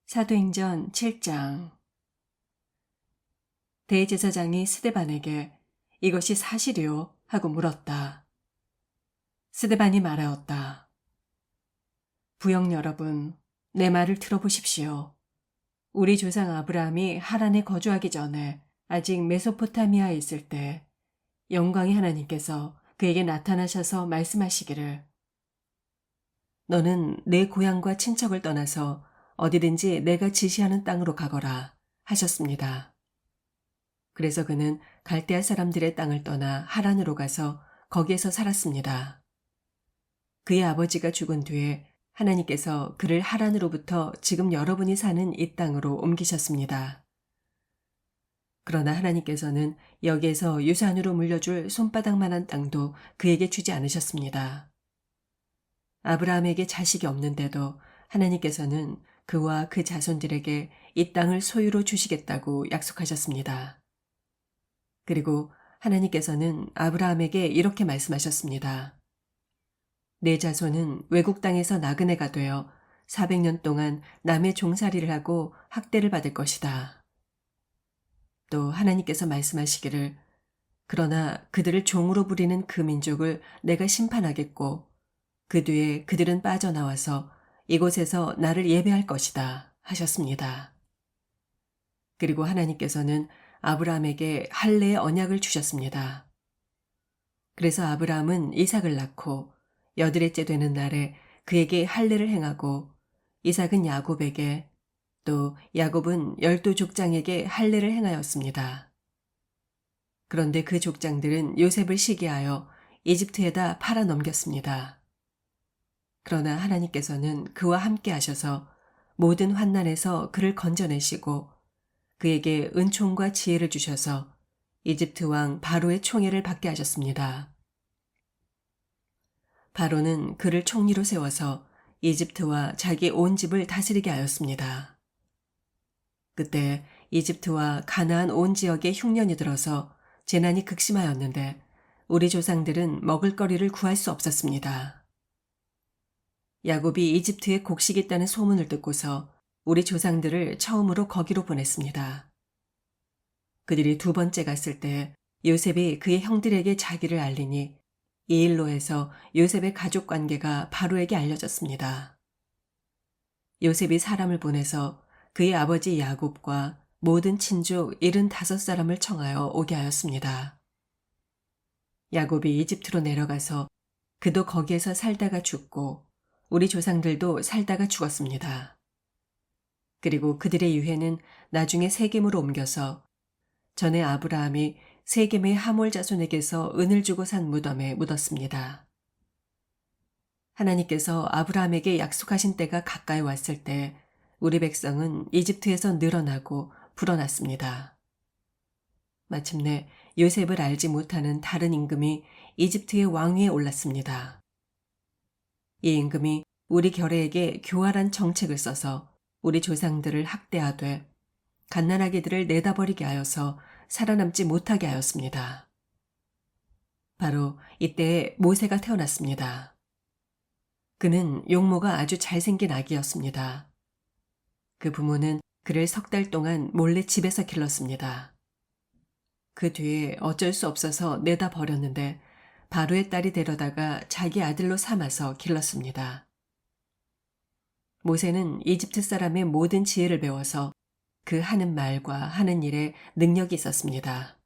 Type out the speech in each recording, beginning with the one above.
사도행전 7장. 대제사장이 스데반에게 이것이 사실이요? 하고 물었다. 스데반이 말하였다. 부영 여러분, 내 말을 들어보십시오. 우리 조상 아브라함이 하란에 거주하기 전에 아직 메소포타미아에 있을 때 영광의 하나님께서 그에게 나타나셔서 말씀하시기를 너는 내 고향과 친척을 떠나서 어디든지 내가 지시하는 땅으로 가거라 하셨습니다. 그래서 그는 갈대아 사람들의 땅을 떠나 하란으로 가서 거기에서 살았습니다. 그의 아버지가 죽은 뒤에 하나님께서 그를 하란으로부터 지금 여러분이 사는 이 땅으로 옮기셨습니다. 그러나 하나님께서는 여기에서 유산으로 물려줄 손바닥만한 땅도 그에게 주지 않으셨습니다. 아브라함에게 자식이 없는데도 하나님께서는 그와 그 자손들에게 이 땅을 소유로 주시겠다고 약속하셨습니다. 그리고 하나님께서는 아브라함에게 이렇게 말씀하셨습니다. 내 자손은 외국 땅에서 나그네가 되어 400년 동안 남의 종살이를 하고 학대를 받을 것이다. 또 하나님께서 말씀하시기를 그러나 그들을 종으로 부리는 그 민족을 내가 심판하겠고 그 뒤에 그들은 빠져나와서 이곳에서 나를 예배할 것이다 하셨습니다. 그리고 하나님께서는 아브라함에게 할례의 언약을 주셨습니다. 그래서 아브라함은 이삭을 낳고 여드레째 되는 날에 그에게 할례를 행하고 이삭은 야곱에게 또 야곱은 12족장에게 할례를 행하였습니다. 그런데 그 족장들은 요셉을 시기하여 이집트에다 팔아 넘겼습니다. 그러나 하나님께서는 그와 함께 하셔서 모든 환난에서 그를 건져내시고 그에게 은총과 지혜를 주셔서 이집트 왕 바로의 총애를 받게 하셨습니다. 바로는 그를 총리로 세워서 이집트와 자기 온 집을 다스리게 하였습니다. 그때 이집트와 가나안 온 지역에 흉년이 들어서 재난이 극심하였는데 우리 조상들은 먹을거리를 구할 수 없었습니다. 야곱이 이집트에 곡식이 있다는 소문을 듣고서 우리 조상들을 처음으로 거기로 보냈습니다. 그들이 두 번째 갔을 때 요셉이 그의 형들에게 자기를 알리니 이 일로 해서 요셉의 가족 관계가 바로에게 알려졌습니다. 요셉이 사람을 보내서 그의 아버지 야곱과 모든 친족 75사람을 청하여 오게 하였습니다. 야곱이 이집트로 내려가서 그도 거기에서 살다가 죽고 우리 조상들도 살다가 죽었습니다. 그리고 그들의 유해는 나중에 세겜으로 옮겨서 전에 아브라함이 세겜의 하몰 자손에게서 은을 주고 산 무덤에 묻었습니다. 하나님께서 아브라함에게 약속하신 때가 가까이 왔을 때 우리 백성은 이집트에서 늘어나고 불어났습니다. 마침내 요셉을 알지 못하는 다른 임금이 이집트의 왕위에 올랐습니다. 이 임금이 우리 결혜에게 교활한 정책을 써서 우리 조상들을 학대하되 갓난아기들을 내다버리게 하여서 살아남지 못하게 하였습니다. 바로 이때에 모세가 태어났습니다. 그는 용모가 아주 잘생긴 아기였습니다. 그 부모는 그를 3달 동안 몰래 집에서 길렀습니다. 그 뒤에 어쩔 수 없어서 내다 버렸는데 바로의 딸이 데려다가 자기 아들로 삼아서 길렀습니다. 모세는 이집트 사람의 모든 지혜를 배워서 그 하는 말과 하는 일에 능력이 있었습니다.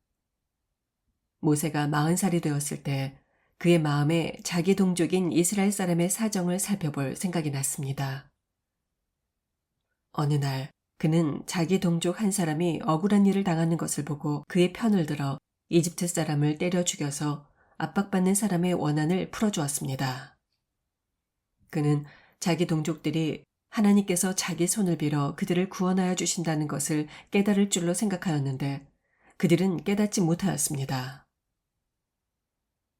모세가 40살이 되었을 때 그의 마음에 자기 동족인 이스라엘 사람의 사정을 살펴볼 생각이 났습니다. 어느 날 그는 자기 동족 한 사람이 억울한 일을 당하는 것을 보고 그의 편을 들어 이집트 사람을 때려 죽여서 압박받는 사람의 원한을 풀어주었습니다. 그는 자기 동족들이 하나님께서 자기 손을 빌어 그들을 구원하여 주신다는 것을 깨달을 줄로 생각하였는데 그들은 깨닫지 못하였습니다.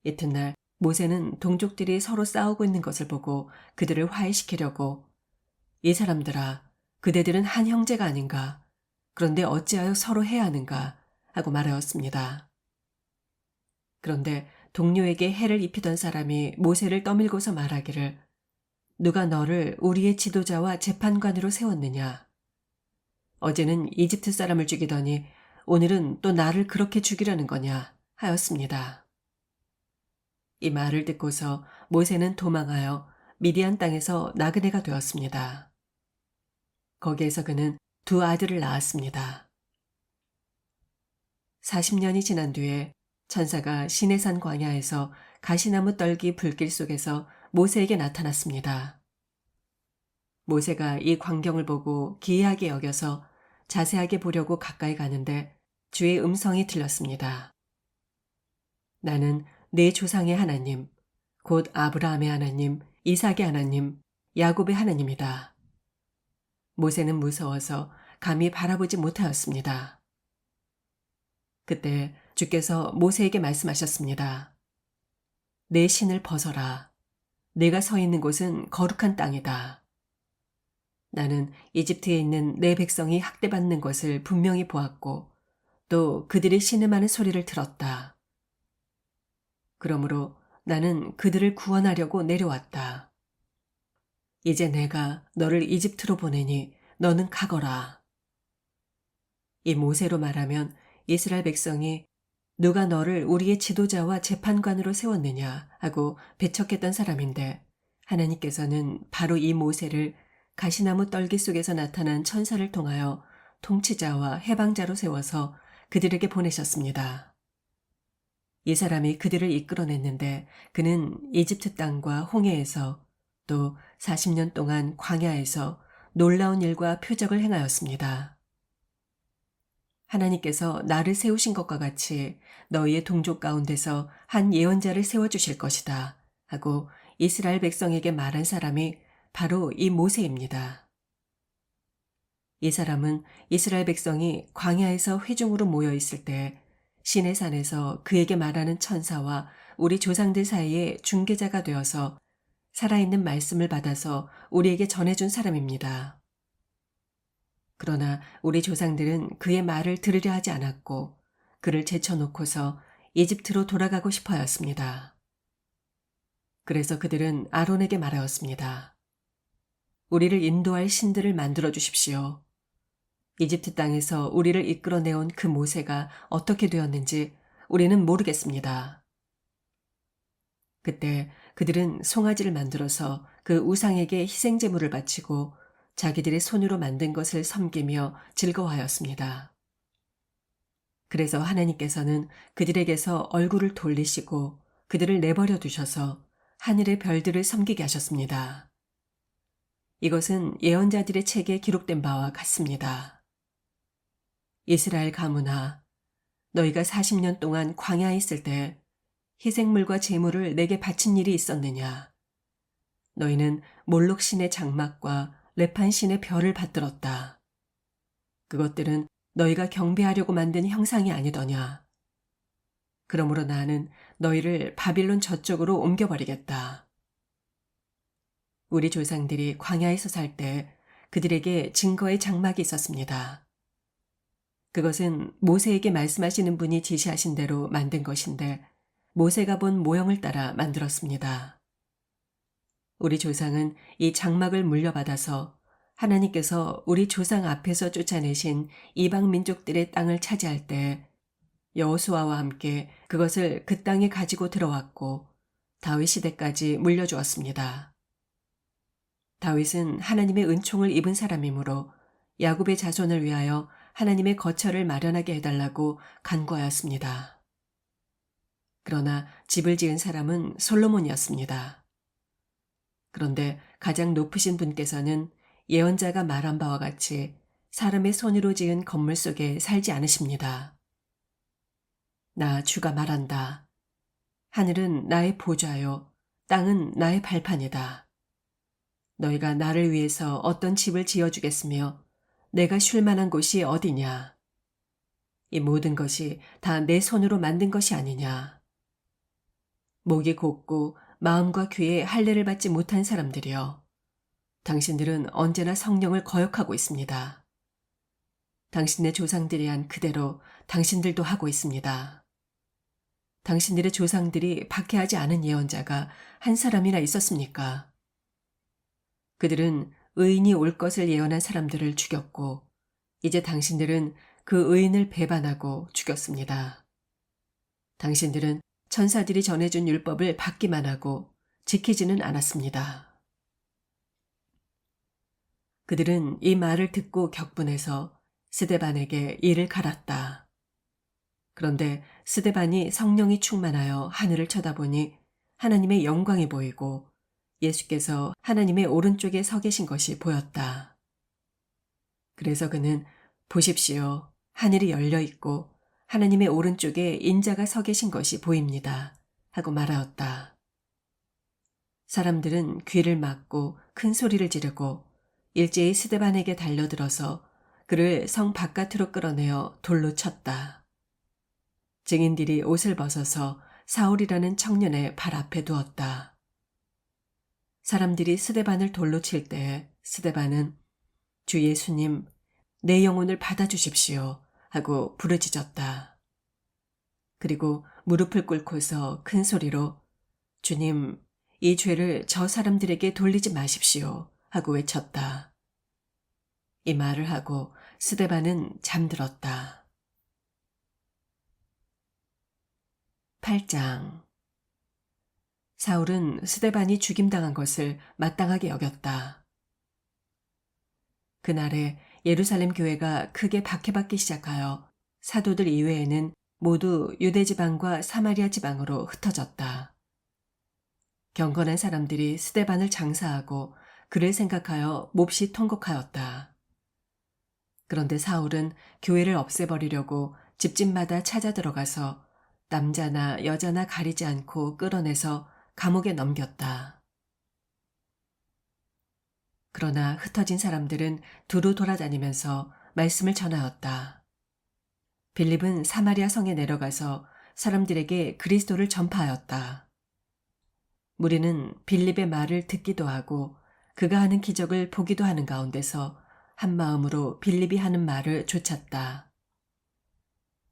이튿날 모세는 동족들이 서로 싸우고 있는 것을 보고 그들을 화해시키려고 이 사람들아 그대들은 한 형제가 아닌가 그런데 어찌하여 서로 해하는가 하고 말하였습니다. 그런데 동료에게 해를 입히던 사람이 모세를 떠밀고서 말하기를 누가 너를 우리의 지도자와 재판관으로 세웠느냐 어제는 이집트 사람을 죽이더니 오늘은 또 나를 그렇게 죽이려는 거냐 하였습니다. 이 말을 듣고서 모세는 도망하여 미디안 땅에서 나그네가 되었습니다. 거기에서 그는 두 아들을 낳았습니다. 40년이 지난 뒤에 천사가 시내산 광야에서 가시나무 떨기 불길 속에서 모세에게 나타났습니다. 모세가 이 광경을 보고 기이하게 여겨서 자세하게 보려고 가까이 가는데 주의 음성이 들렸습니다. 나는 내 조상의 하나님, 곧 아브라함의 하나님, 이삭의 하나님, 야곱의 하나님이다. 모세는 무서워서 감히 바라보지 못하였습니다. 그때 주께서 모세에게 말씀하셨습니다. 내 신을 벗어라. 내가 서 있는 곳은 거룩한 땅이다. 나는 이집트에 있는 내 백성이 학대받는 것을 분명히 보았고 또 그들이 신음하는 소리를 들었다. 그러므로 나는 그들을 구원하려고 내려왔다. 이제 내가 너를 이집트로 보내니 너는 가거라. 이 모세로 말하면 이스라엘 백성이 누가 너를 우리의 지도자와 재판관으로 세웠느냐 하고 배척했던 사람인데 하나님께서는 바로 이 모세를 가시나무 떨기 속에서 나타난 천사를 통하여 통치자와 해방자로 세워서 그들에게 보내셨습니다. 이 사람이 그들을 이끌어냈는데 그는 이집트 땅과 홍해에서 또 40년 동안 광야에서 놀라운 일과 표적을 행하였습니다. 하나님께서 나를 세우신 것과 같이 너희의 동족 가운데서 한 예언자를 세워주실 것이다 하고 이스라엘 백성에게 말한 사람이 바로 이 모세입니다. 이 사람은 이스라엘 백성이 광야에서 회중으로 모여 있을 때 시내산에서 그에게 말하는 천사와 우리 조상들 사이에 중개자가 되어서 살아있는 말씀을 받아서 우리에게 전해준 사람입니다. 그러나 우리 조상들은 그의 말을 들으려 하지 않았고 그를 제쳐놓고서 이집트로 돌아가고 싶어 하였습니다. 그래서 그들은 아론에게 말하였습니다. 우리를 인도할 신들을 만들어 주십시오. 이집트 땅에서 우리를 이끌어내온 그 모세가 어떻게 되었는지 우리는 모르겠습니다. 그때 그들은 송아지를 만들어서 그 우상에게 희생제물을 바치고 자기들의 손으로 만든 것을 섬기며 즐거워하였습니다. 그래서 하나님께서는 그들에게서 얼굴을 돌리시고 그들을 내버려 두셔서 하늘의 별들을 섬기게 하셨습니다. 이것은 예언자들의 책에 기록된 바와 같습니다. 이스라엘 가문아, 너희가 40년 동안 광야에 있을 때 희생물과 제물을 내게 바친 일이 있었느냐? 너희는 몰록 신의 장막과 레판 신의 별을 받들었다. 그것들은 너희가 경배하려고 만든 형상이 아니더냐. 그러므로 나는 너희를 바빌론 저쪽으로 옮겨버리겠다. 우리 조상들이 광야에서 살 때 그들에게 증거의 장막이 있었습니다. 그것은 모세에게 말씀하시는 분이 지시하신 대로 만든 것인데 모세가 본 모형을 따라 만들었습니다. 우리 조상은 이 장막을 물려받아서 하나님께서 우리 조상 앞에서 쫓아내신 이방 민족들의 땅을 차지할 때 여호수아와 함께 그것을 그 땅에 가지고 들어왔고 다윗 시대까지 물려주었습니다. 다윗은 하나님의 은총을 입은 사람이므로 야곱의 자손을 위하여 하나님의 거처를 마련하게 해달라고 간구하였습니다. 그러나 집을 지은 사람은 솔로몬이었습니다. 그런데 가장 높으신 분께서는 예언자가 말한 바와 같이 사람의 손으로 지은 건물 속에 살지 않으십니다. 나 주가 말한다. 하늘은 나의 보좌요, 땅은 나의 발판이다. 너희가 나를 위해서 어떤 집을 지어주겠으며 내가 쉴 만한 곳이 어디냐. 이 모든 것이 다 내 손으로 만든 것이 아니냐. 목이 곧고 마음과 귀에 할례를 받지 못한 사람들이여. 당신들은 언제나 성령을 거역하고 있습니다. 당신의 조상들이 한 그대로 당신들도 하고 있습니다. 당신들의 조상들이 박해하지 않은 예언자가 한 사람이나 있었습니까? 그들은 의인이 올 것을 예언한 사람들을 죽였고 이제 당신들은 그 의인을 배반하고 죽였습니다. 당신들은 천사들이 전해준 율법을 받기만 하고 지키지는 않았습니다. 그들은 이 말을 듣고 격분해서 스데반에게 이를 갈았다. 그런데 스데반이 성령이 충만하여 하늘을 쳐다보니 하나님의 영광이 보이고 예수께서 하나님의 오른쪽에 서 계신 것이 보였다. 그래서 그는 보십시오. 하늘이 열려 있고 하나님의 오른쪽에 인자가 서 계신 것이 보입니다. 하고 말하였다. 사람들은 귀를 막고 큰 소리를 지르고 일제히 스데반에게 달려들어서 그를 성 바깥으로 끌어내어 돌로 쳤다. 증인들이 옷을 벗어서 사울이라는 청년의 발 앞에 두었다. 사람들이 스데반을 돌로 칠 때에 스데반은 주 예수님, 내 영혼을 받아주십시오 하고 부르짖었다. 그리고 무릎을 꿇고서 큰 소리로 주님, 이 죄를 저 사람들에게 돌리지 마십시오 하고 외쳤다. 이 말을 하고 스데반은 잠들었다. 8장. 사울은 스데반이 죽임당한 것을 마땅하게 여겼다. 그날에 예루살렘 교회가 크게 박해받기 시작하여 사도들 이외에는 모두 유대 지방과 사마리아 지방으로 흩어졌다. 경건한 사람들이 스데반을 장사하고 그를 생각하여 몹시 통곡하였다. 그런데 사울은 교회를 없애버리려고 집집마다 찾아 들어가서 남자나 여자나 가리지 않고 끌어내서 감옥에 넘겼다. 그러나 흩어진 사람들은 두루 돌아다니면서 말씀을 전하였다. 빌립은 사마리아 성에 내려가서 사람들에게 그리스도를 전파하였다. 무리는 빌립의 말을 듣기도 하고 그가 하는 기적을 보기도 하는 가운데서 한 마음으로 빌립이 하는 말을 좇았다.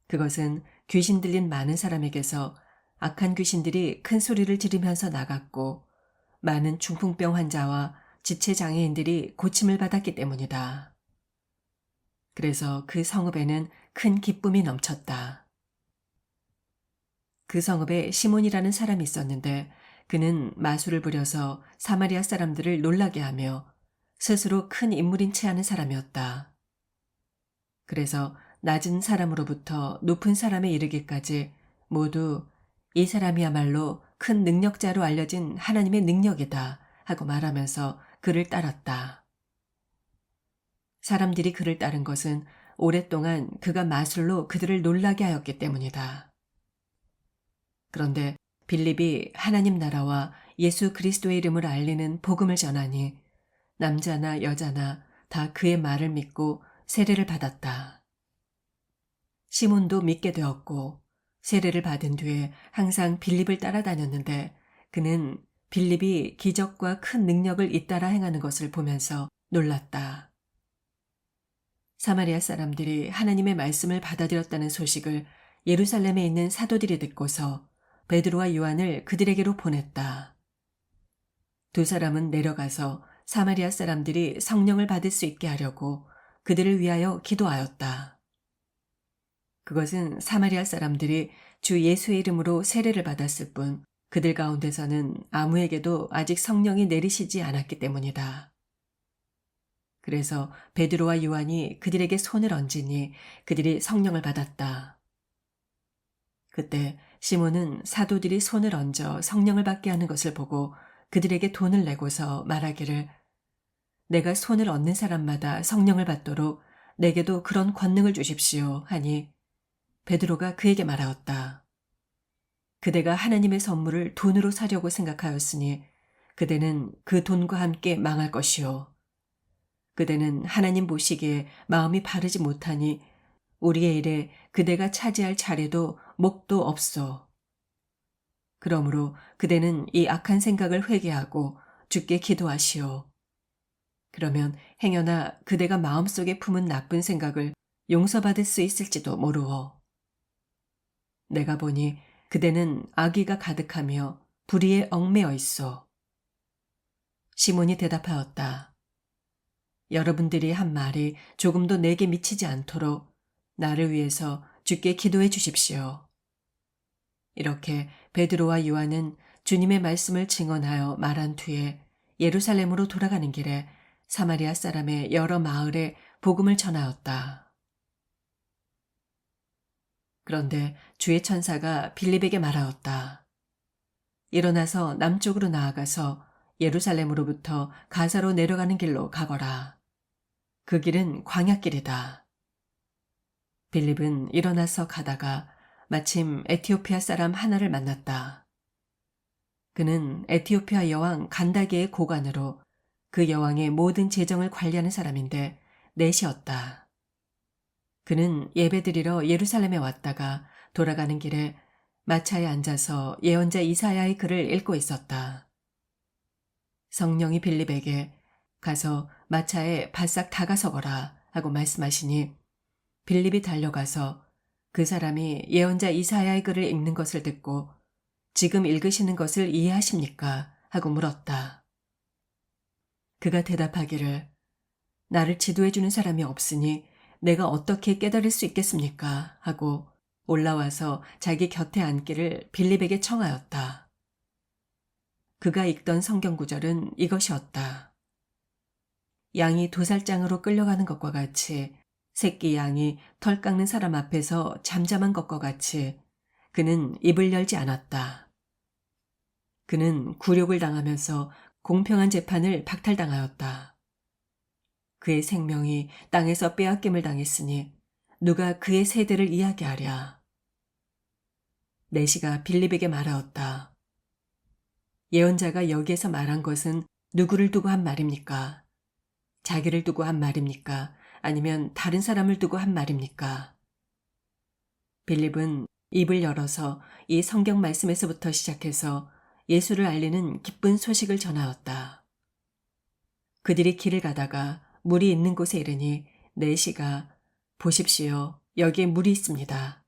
그것은 귀신 들린 많은 사람에게서 악한 귀신들이 큰 소리를 지르면서 나갔고 많은 중풍병 환자와 지체장애인들이 고침을 받았기 때문이다. 그래서 그 성읍에는 큰 기쁨이 넘쳤다. 그 성읍에 시몬이라는 사람이 있었는데 그는 마술을 부려서 사마리아 사람들을 놀라게 하며 스스로 큰 인물인 체 하는 사람이었다. 그래서 낮은 사람으로부터 높은 사람에 이르기까지 모두 이 사람이야말로 큰 능력자로 알려진 하나님의 능력이다 하고 말하면서 그를 따랐다. 사람들이 그를 따른 것은 오랫동안 그가 마술로 그들을 놀라게 하였기 때문이다. 그런데 빌립이 하나님 나라와 예수 그리스도의 이름을 알리는 복음을 전하니 남자나 여자나 다 그의 말을 믿고 세례를 받았다. 시몬도 믿게 되었고 세례를 받은 뒤에 항상 빌립을 따라다녔는데 그는 빌립이 기적과 큰 능력을 잇따라 행하는 것을 보면서 놀랐다. 사마리아 사람들이 하나님의 말씀을 받아들였다는 소식을 예루살렘에 있는 사도들이 듣고서 베드로와 요한을 그들에게로 보냈다. 두 사람은 내려가서 사마리아 사람들이 성령을 받을 수 있게 하려고 그들을 위하여 기도하였다. 그것은 사마리아 사람들이 주 예수의 이름으로 세례를 받았을 뿐 그들 가운데서는 아무에게도 아직 성령이 내리시지 않았기 때문이다. 그래서 베드로와 요한이 그들에게 손을 얹으니 그들이 성령을 받았다. 그때 시몬은 사도들이 손을 얹어 성령을 받게 하는 것을 보고 그들에게 돈을 내고서 말하기를 내가 손을 얹는 사람마다 성령을 받도록 내게도 그런 권능을 주십시오 하니 베드로가 그에게 말하였다. 그대가 하나님의 선물을 돈으로 사려고 생각하였으니 그대는 그 돈과 함께 망할 것이요. 그대는 하나님 보시기에 마음이 바르지 못하니 우리의 일에 그대가 차지할 자리도 목도 없소. 그러므로 그대는 이 악한 생각을 회개하고 주께 기도하시오. 그러면 행여나 그대가 마음속에 품은 나쁜 생각을 용서받을 수 있을지도 모르오. 내가 보니 그대는 악의가 가득하며 불의에 얽매여 있소. 시몬이 대답하였다. 여러분들이 한 말이 조금도 내게 미치지 않도록 나를 위해서 주께 기도해 주십시오. 이렇게 베드로와 요한은 주님의 말씀을 증언하여 말한 뒤에 예루살렘으로 돌아가는 길에 사마리아 사람의 여러 마을에 복음을 전하였다. 그런데 주의 천사가 빌립에게 말하였다. 일어나서 남쪽으로 나아가서 예루살렘으로부터 가사로 내려가는 길로 가거라. 그 길은 광야길이다. 빌립은 일어나서 가다가 마침 에티오피아 사람 하나를 만났다. 그는 에티오피아 여왕 간다게의 고관으로 그 여왕의 모든 재정을 관리하는 사람인데 넷이었다. 그는 예배드리러 예루살렘에 왔다가 돌아가는 길에 마차에 앉아서 예언자 이사야의 글을 읽고 있었다. 성령이 빌립에게 가서 마차에 바싹 다가서거라 하고 말씀하시니 빌립이 달려가서 그 사람이 예언자 이사야의 글을 읽는 것을 듣고 지금 읽으시는 것을 이해하십니까? 하고 물었다. 그가 대답하기를 나를 지도해주는 사람이 없으니 내가 어떻게 깨달을 수 있겠습니까? 하고 올라와서 자기 곁에 앉기를 빌립에게 청하였다. 그가 읽던 성경 구절은 이것이었다. 양이 도살장으로 끌려가는 것과 같이 새끼 양이 털 깎는 사람 앞에서 잠잠한 것과 같이 그는 입을 열지 않았다. 그는 굴욕을 당하면서 공평한 재판을 박탈당하였다. 그의 생명이 땅에서 빼앗김을 당했으니 누가 그의 세대를 이야기하랴. 내시가 빌립에게 말하였다. 예언자가 여기에서 말한 것은 누구를 두고 한 말입니까? 자기를 두고 한 말입니까? 아니면 다른 사람을 두고 한 말입니까? 빌립은 입을 열어서 이 성경 말씀에서부터 시작해서 예수를 알리는 기쁜 소식을 전하였다. 그들이 길을 가다가 물이 있는 곳에 이르니 내시가 보십시오. 여기에 물이 있습니다.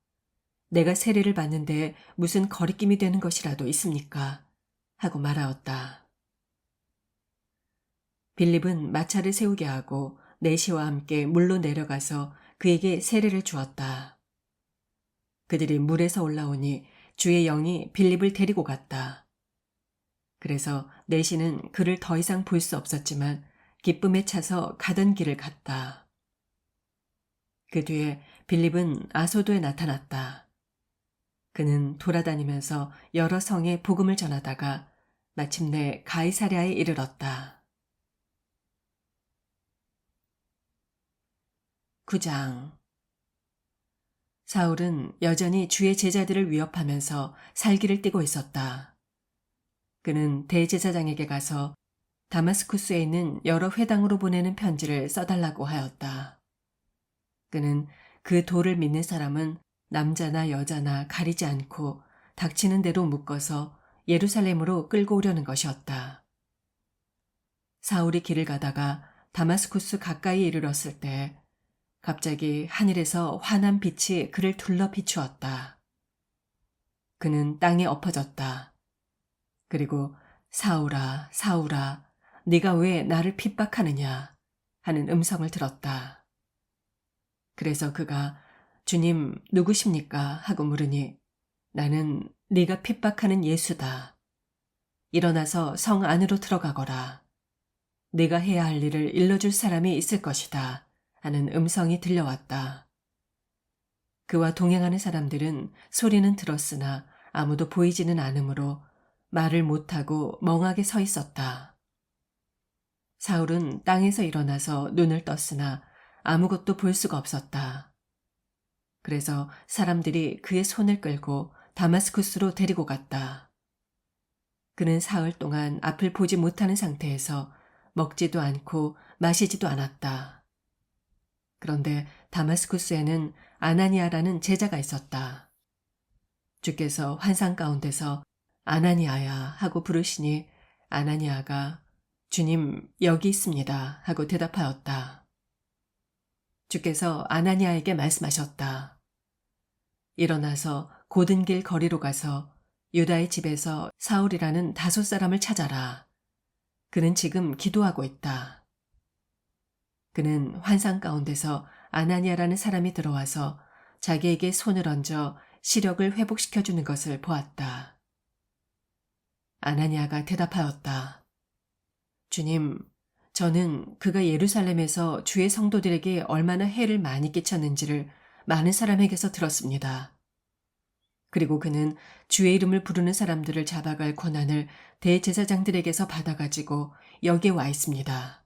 내가 세례를 받는데 무슨 거리낌이 되는 것이라도 있습니까? 하고 말하였다. 빌립은 마차를 세우게 하고 내시와 함께 물로 내려가서 그에게 세례를 주었다. 그들이 물에서 올라오니 주의 영이 빌립을 데리고 갔다. 그래서 내시는 그를 더 이상 볼 수 없었지만 기쁨에 차서 가던 길을 갔다. 그 뒤에 빌립은 아소도에 나타났다. 그는 돌아다니면서 여러 성에 복음을 전하다가 마침내 가이사랴에 이르렀다. 9장. 사울은 여전히 주의 제자들을 위협하면서 살기를 띠고 있었다. 그는 대제사장에게 가서 다마스쿠스에 있는 여러 회당으로 보내는 편지를 써달라고 하였다. 그는 그 도를 믿는 사람은 남자나 여자나 가리지 않고 닥치는 대로 묶어서 예루살렘으로 끌고 오려는 것이었다. 사울이 길을 가다가 다마스쿠스 가까이 이르렀을 때 갑자기 하늘에서 환한 빛이 그를 둘러 비추었다. 그는 땅에 엎어졌다. 그리고 사울아, 사울아, 네가 왜 나를 핍박하느냐 하는 음성을 들었다. 그래서 그가 주님 누구십니까? 하고 물으니 나는 네가 핍박하는 예수다. 일어나서 성 안으로 들어가거라. 네가 해야 할 일을 일러줄 사람이 있을 것이다. 하는 음성이 들려왔다. 그와 동행하는 사람들은 소리는 들었으나 아무도 보이지는 않으므로 말을 못하고 멍하게 서 있었다. 사울은 땅에서 일어나서 눈을 떴으나 아무것도 볼 수가 없었다. 그래서 사람들이 그의 손을 끌고 다마스쿠스로 데리고 갔다. 그는 사흘 동안 앞을 보지 못하는 상태에서 먹지도 않고 마시지도 않았다. 그런데 다마스쿠스에는 아나니아라는 제자가 있었다. 주께서 환상 가운데서 아나니아야 하고 부르시니 아나니아가 주님 여기 있습니다 하고 대답하였다. 주께서 아나니아에게 말씀하셨다. 일어나서 고든 길 거리로 가서 유다의 집에서 사울이라는 다섯 사람을 찾아라. 그는 지금 기도하고 있다. 그는 환상 가운데서 아나니아라는 사람이 들어와서 자기에게 손을 얹어 시력을 회복시켜주는 것을 보았다. 아나니아가 대답하였다. 주님, 저는 그가 예루살렘에서 주의 성도들에게 얼마나 해를 많이 끼쳤는지를 많은 사람에게서 들었습니다. 그리고 그는 주의 이름을 부르는 사람들을 잡아갈 권한을 대제사장들에게서 받아가지고 여기에 와 있습니다.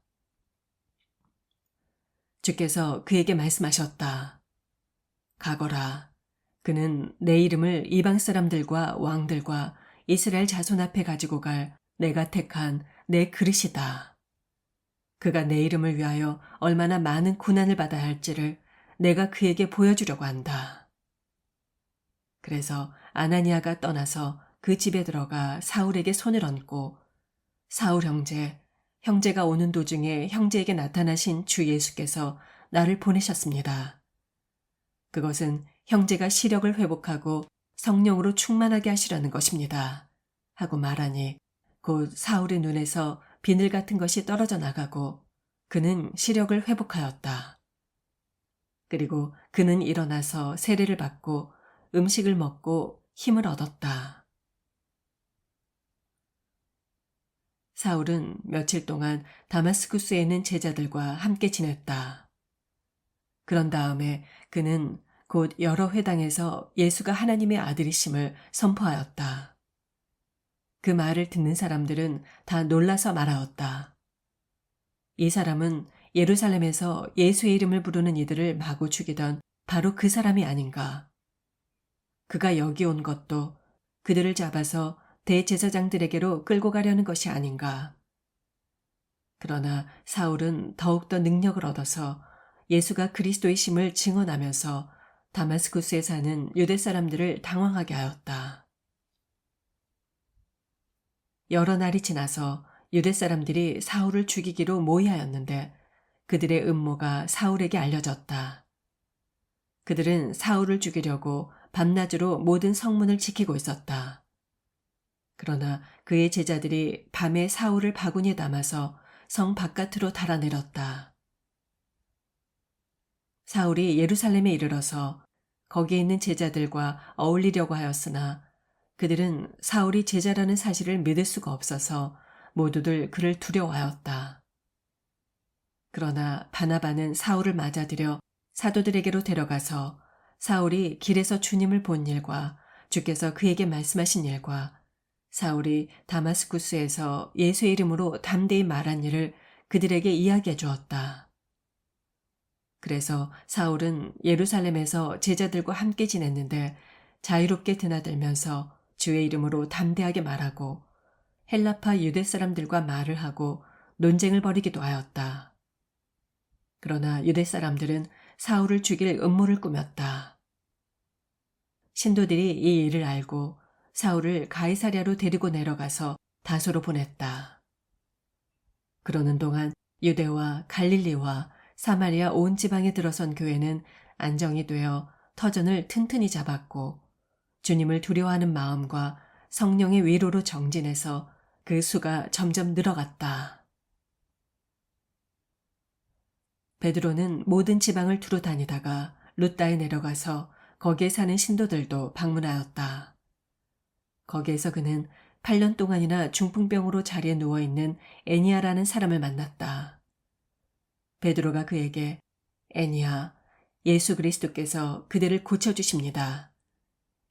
주께서 그에게 말씀하셨다. 가거라. 그는 내 이름을 이방 사람들과 왕들과 이스라엘 자손 앞에 가지고 갈 내가 택한 내 그릇이다. 그가 내 이름을 위하여 얼마나 많은 고난을 받아야 할지를 내가 그에게 보여주려고 한다. 그래서 아나니아가 떠나서 그 집에 들어가 사울에게 손을 얹고 사울 형제, 형제가 오는 도중에 형제에게 나타나신 주 예수께서 나를 보내셨습니다. 그것은 형제가 시력을 회복하고 성령으로 충만하게 하시려는 것입니다. 하고 말하니 곧 사울의 눈에서 비늘 같은 것이 떨어져 나가고 그는 시력을 회복하였다. 그리고 그는 일어나서 세례를 받고 음식을 먹고 힘을 얻었다. 사울은 며칠 동안 다마스쿠스에 있는 제자들과 함께 지냈다. 그런 다음에 그는 곧 여러 회당에서 예수가 하나님의 아들이심을 선포하였다. 그 말을 듣는 사람들은 다 놀라서 말하였다. 이 사람은 예루살렘에서 예수의 이름을 부르는 이들을 마구 죽이던 바로 그 사람이 아닌가. 그가 여기 온 것도 그들을 잡아서 대제사장들에게로 끌고 가려는 것이 아닌가. 그러나 사울은 더욱더 능력을 얻어서 예수가 그리스도이심을 증언하면서 다마스쿠스에 사는 유대 사람들을 당황하게 하였다. 여러 날이 지나서 유대 사람들이 사울을 죽이기로 모의하였는데 그들의 음모가 사울에게 알려졌다. 그들은 사울을 죽이려고 밤낮으로 모든 성문을 지키고 있었다. 그러나 그의 제자들이 밤에 사울을 바구니에 담아서 성 바깥으로 달아내렸다. 사울이 예루살렘에 이르러서 거기에 있는 제자들과 어울리려고 하였으나 그들은 사울이 제자라는 사실을 믿을 수가 없어서 모두들 그를 두려워하였다. 그러나 바나바는 사울을 맞아들여 사도들에게로 데려가서 사울이 길에서 주님을 본 일과 주께서 그에게 말씀하신 일과 사울이 다마스쿠스에서 예수의 이름으로 담대히 말한 일을 그들에게 이야기해 주었다. 그래서 사울은 예루살렘에서 제자들과 함께 지냈는데 자유롭게 드나들면서 주의 이름으로 담대하게 말하고 헬라파 유대 사람들과 말을 하고 논쟁을 벌이기도 하였다. 그러나 유대 사람들은 사울을 죽일 음모를 꾸몄다. 신도들이 이 일을 알고 사울을 가이사랴로 데리고 내려가서 다소로 보냈다. 그러는 동안 유대와 갈릴리와 사마리아 온 지방에 들어선 교회는 안정이 되어 터전을 튼튼히 잡았고 주님을 두려워하는 마음과 성령의 위로로 정진해서 그 수가 점점 늘어갔다. 베드로는 모든 지방을 두루 다니다가 룻다에 내려가서 거기에 사는 신도들도 방문하였다. 거기에서 그는 8년 동안이나 중풍병으로 자리에 누워있는 애니아라는 사람을 만났다. 베드로가 그에게 애니아, 예수 그리스도께서 그대를 고쳐주십니다.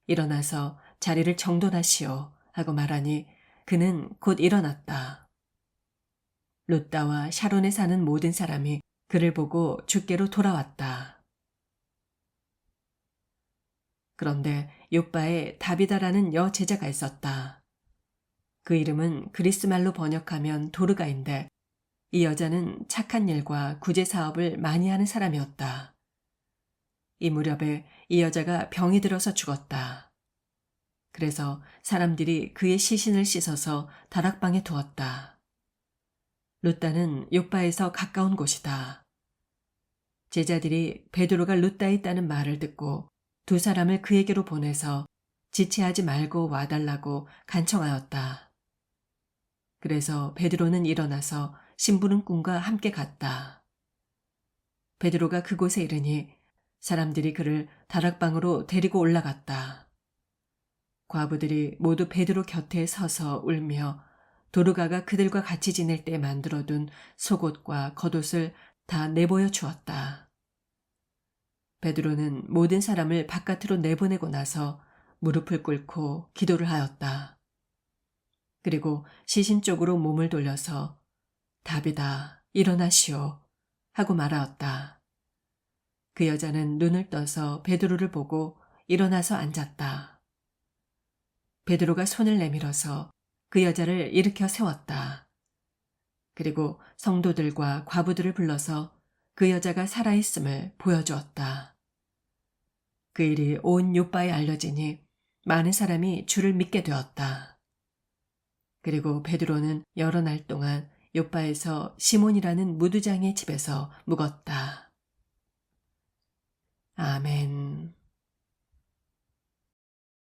일어나서 자리를 정돈하시오 하고 말하니 그는 곧 일어났다. 룻다와 샤론에 사는 모든 사람이 그를 보고 주께로 돌아왔다. 그런데 요바에 다비다라는 여제자가 있었다. 그 이름은 그리스말로 번역하면 도르가인데 이 여자는 착한 일과 구제 사업을 많이 하는 사람이었다. 이 무렵에 이 여자가 병이 들어서 죽었다. 그래서 사람들이 그의 시신을 씻어서 다락방에 두었다. 룻다는 요바에서 가까운 곳이다. 제자들이 베드로가 룻다에 있다는 말을 듣고 두 사람을 그에게로 보내서 지체하지 말고 와달라고 간청하였다. 그래서 베드로는 일어나서 심부름꾼과 함께 갔다. 베드로가 그곳에 이르니 사람들이 그를 다락방으로 데리고 올라갔다. 과부들이 모두 베드로 곁에 서서 울며 도르가가 그들과 같이 지낼 때 만들어둔 속옷과 겉옷을 다 내보여 주었다. 베드로는 모든 사람을 바깥으로 내보내고 나서 무릎을 꿇고 기도를 하였다. 그리고 시신 쪽으로 몸을 돌려서 다비다, 일어나시오 하고 말하였다. 그 여자는 눈을 떠서 베드로를 보고 일어나서 앉았다. 베드로가 손을 내밀어서 그 여자를 일으켜 세웠다. 그리고 성도들과 과부들을 불러서 그 여자가 살아있음을 보여주었다. 그 일이 온 요빠에 알려지니 많은 사람이 주를 믿게 되었다. 그리고 베드로는 여러 날 동안 요빠에서 시몬이라는 무두장의 집에서 묵었다. 아멘.